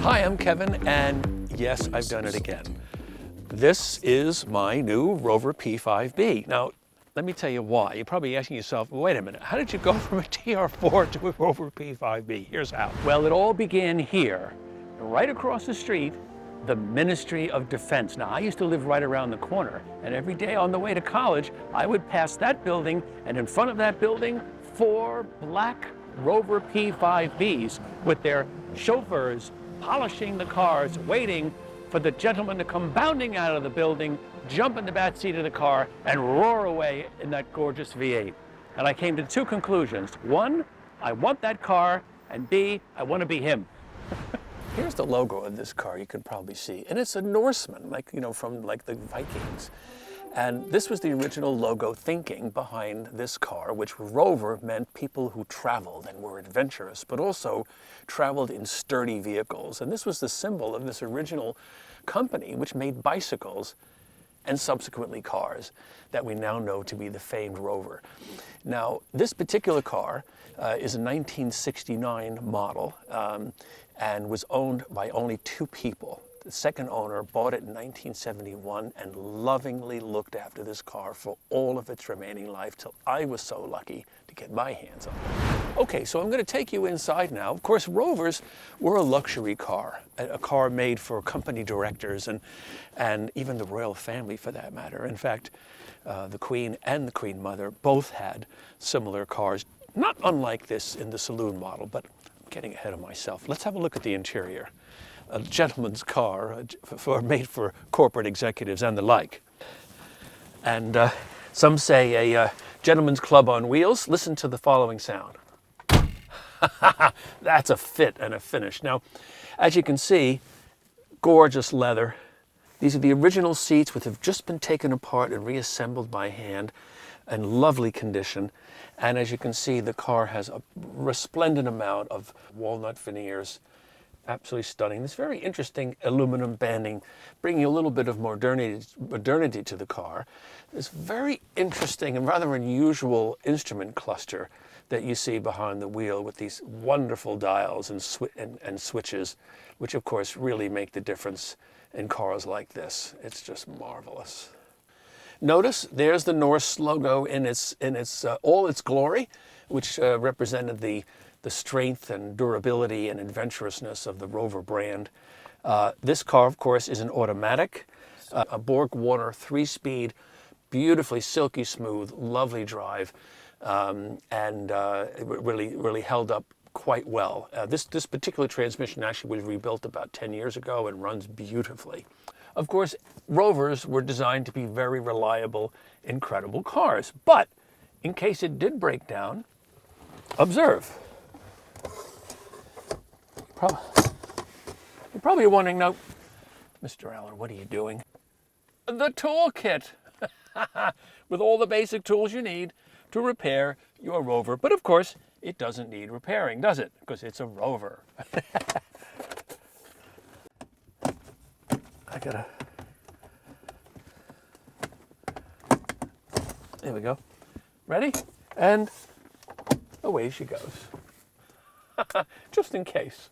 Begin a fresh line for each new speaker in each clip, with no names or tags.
Hi, I'm Kevin, and yes, I've done it again. This is my new Rover P5B. Now, let me tell you why. You're probably asking yourself, wait a minute, how did you go from a TR4 to a Rover P5B? Here's how. Well, it all began here, right across the street, the Ministry of Defense. Now, I used to live right around the corner, and every day on the way to college, I would pass that building, and in front of that building, 4 black Rover P5Bs with their chauffeurs polishing the cars, waiting for the gentleman to come bounding out of the building, jump in the back seat of the car, and roar away in that gorgeous V8. And I came to 2 conclusions. 1, I want that car, and B, I want to be him. Here's the logo of this car, you can probably see. And it's a Norseman, like, you know, from like the Vikings. And this was the original logo thinking behind this car, which Rover meant people who traveled and were adventurous, but also traveled in sturdy vehicles. And this was the symbol of this original company, which made bicycles and subsequently cars that we now know to be the famed Rover. Now, this particular car is a 1969 model and was owned by only 2 people. The second owner bought it in 1971 and lovingly looked after this car for all of its remaining life till I was so lucky to get my hands on it. Okay, so I'm going to take you inside now. Of course, Rovers were a luxury car, a car made for company directors and even the royal family for that matter. In fact, the Queen and the Queen Mother both had similar cars, not unlike this in the saloon model, but I'm getting ahead of myself. Let's have a look at the interior. A gentleman's car made for corporate executives and the like. And some say a gentleman's club on wheels. Listen to the following sound. That's a fit and a finish. Now, as you can see, gorgeous leather. These are the original seats which have just been taken apart and reassembled by hand in lovely condition. And as you can see, the car has a resplendent amount of walnut veneers. Absolutely stunning. This very interesting aluminum banding, bringing a little bit of modernity to the car. This very interesting and rather unusual instrument cluster that you see behind the wheel with these wonderful dials and switches, which of course really make the difference in cars like this. It's just marvelous. Notice there's the Norse logo in all its glory, which represented the strength and durability and adventurousness of the Rover brand. This car, of course, is an automatic, a Borg-Warner 3-speed, beautifully silky smooth, lovely drive, and it really held up quite well. This particular transmission actually was rebuilt about 10 years ago and runs beautifully. Of course, Rovers were designed to be very reliable, incredible cars, but in case it did break down, observe. You're probably wondering now, Mr. Allen, what are you doing? The toolkit, with all the basic tools you need to repair your Rover. But of course, it doesn't need repairing, does it? Because it's a Rover. There we go. Ready? And away she goes. Just in case.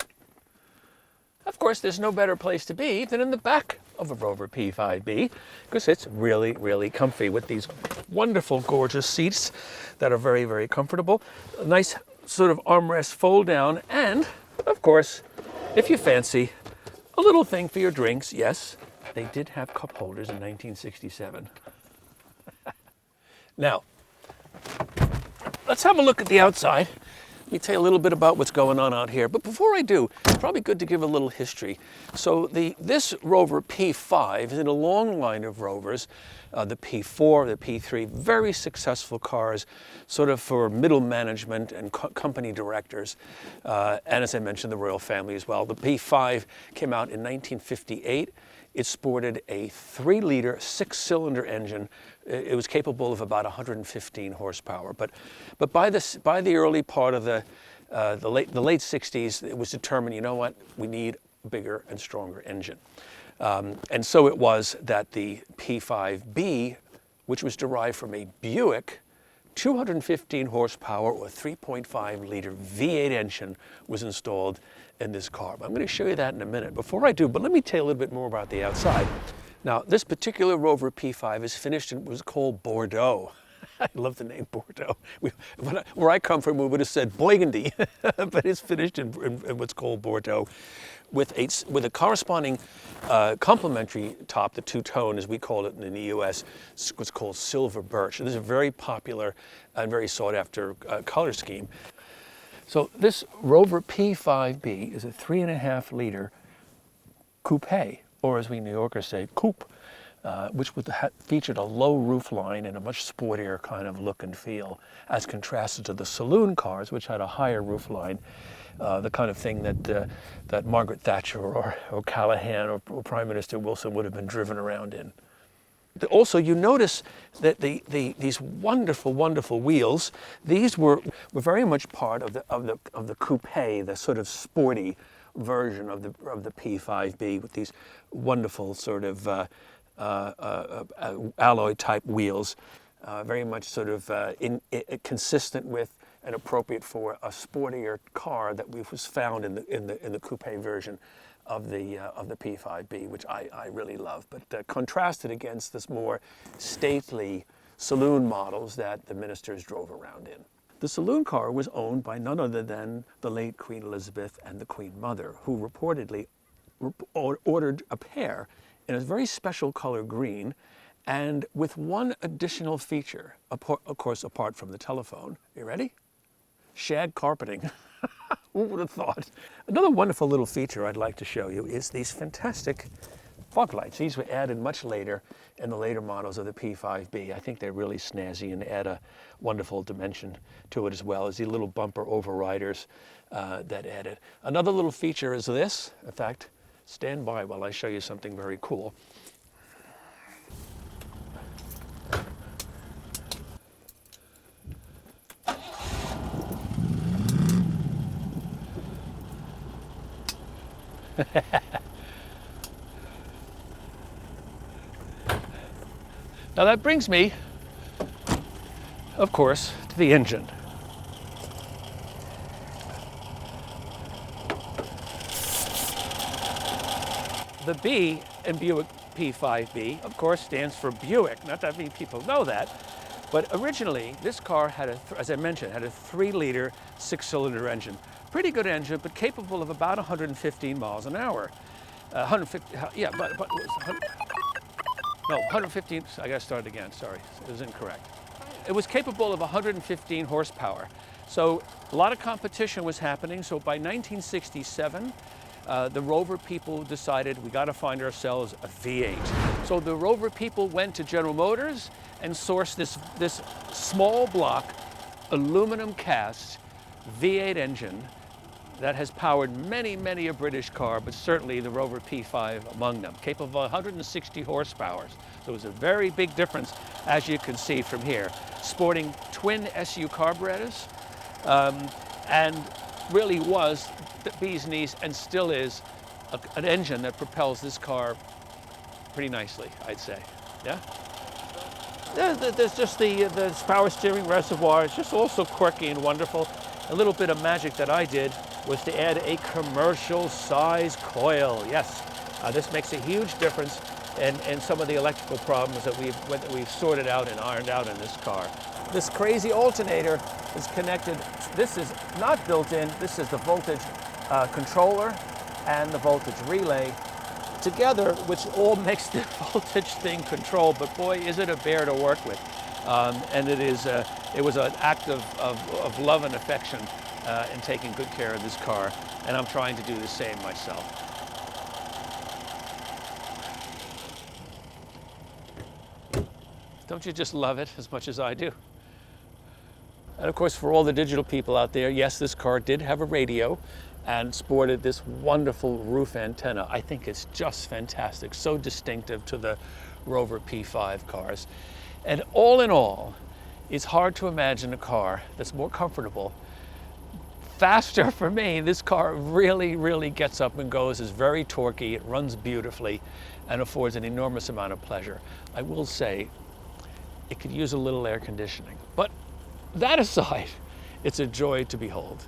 Of course, there's no better place to be than in the back of a Rover P5B because it's really, really comfy with these wonderful, gorgeous seats that are very, very comfortable. A nice sort of armrest fold down and, of course, if you fancy, a little thing for your drinks. Yes, they did have cup holders in 1967. Now, let's have a look at the outside. Let me tell you a little bit about what's going on out here. But before I do, it's probably good to give a little history. So this Rover P5 is in a long line of Rovers, the P4, the P3, very successful cars, sort of for middle management and company directors. And as I mentioned, the royal family as well. The P5 came out in 1958. It sported a 3-liter, 6-cylinder engine. It was capable of about 115 horsepower. But by the early part of the late 60s, it was determined, you know what, we need a bigger and stronger engine. And so it was that the P5B, which was derived from a Buick 215 horsepower or 3.5 liter V8 engine was installed in this car. I'm going to show you that in a minute. Before I do, but let me tell you a little bit more about the outside. Now, this particular Rover P5 is finished in what's called Bordeaux. I love the name Bordeaux. Where I come from, we would have said Burgundy, but it's finished in what's called Bordeaux, with a corresponding complementary top, the two-tone, as we call it in the U.S., what's called silver birch. This is a very popular and very sought-after color scheme. So this Rover P5B is a 3.5-liter coupe, or as we New Yorkers say, coupe. Which featured a low roof line and a much sportier kind of look and feel, as contrasted to the saloon cars, which had a higher roof line, the kind of thing that Margaret Thatcher or Callahan or Prime Minister Wilson would have been driven around in. Also, you notice that these wonderful, wonderful wheels, these were very much part of the coupe, the sort of sporty version of the P5B, with these wonderful sort of alloy type wheels, very much sort of consistent with and appropriate for a sportier car that was found in the coupe version of the P5B, which I really love. But contrasted against this more stately saloon models that the ministers drove around in. The saloon car was owned by none other than the late Queen Elizabeth and the Queen Mother, who reportedly ordered a pair in a very special color green, and with one additional feature, of course, apart from the telephone. You ready? Shag carpeting. Who would have thought? Another wonderful little feature I'd like to show you is these fantastic fog lights. These were added much later in the later models of the P5B. I think they're really snazzy and add a wonderful dimension to it, as well as the little bumper overriders that add it. Another little feature is this. In fact, stand by while I show you something very cool. Now that brings me, of course, to the engine. The B in Buick P5B, of course, stands for Buick. Not that many people know that, but originally this car had, as I mentioned, had a 3-liter 6-cylinder engine. Pretty good engine, but capable of about 115 miles an hour. 150, yeah, but 115, I got to start again, sorry, it was incorrect. It was capable of 115 horsepower. So a lot of competition was happening, so by 1967, the Rover people decided we got to find ourselves a V8. So the Rover people went to General Motors and sourced this small block aluminum cast V8 engine that has powered many, many a British car, but certainly the Rover P5 among them, capable of 160 horsepower. So it was a very big difference, as you can see from here. Sporting twin SU carburetors, and really was the bee's knees, and still is, an engine that propels this car pretty nicely, I'd say. Yeah? There's just the power steering reservoir. It's just also quirky and wonderful. A little bit of magic that I did was to add a commercial size coil. Yes, this makes a huge difference in some of the electrical problems that we've sorted out and ironed out in this car. This crazy alternator is connected. This is not built in. This is the voltage controller and the voltage relay together, which all makes the voltage thing controlled. But boy, is it a bear to work with. And it was an act of love and affection in taking good care of this car, and I'm trying to do the same myself. Don't you just love it as much as I do? And of course, for all the digital people out there, yes, this car did have a radio and sported this wonderful roof antenna. I think it's just fantastic, so distinctive to the Rover P5 cars. And all in all, it's hard to imagine a car that's more comfortable, faster for me. This car really, really gets up and goes, is very torquey, it runs beautifully, and affords an enormous amount of pleasure. I will say, it could use a little air conditioning, but that aside, it's a joy to behold.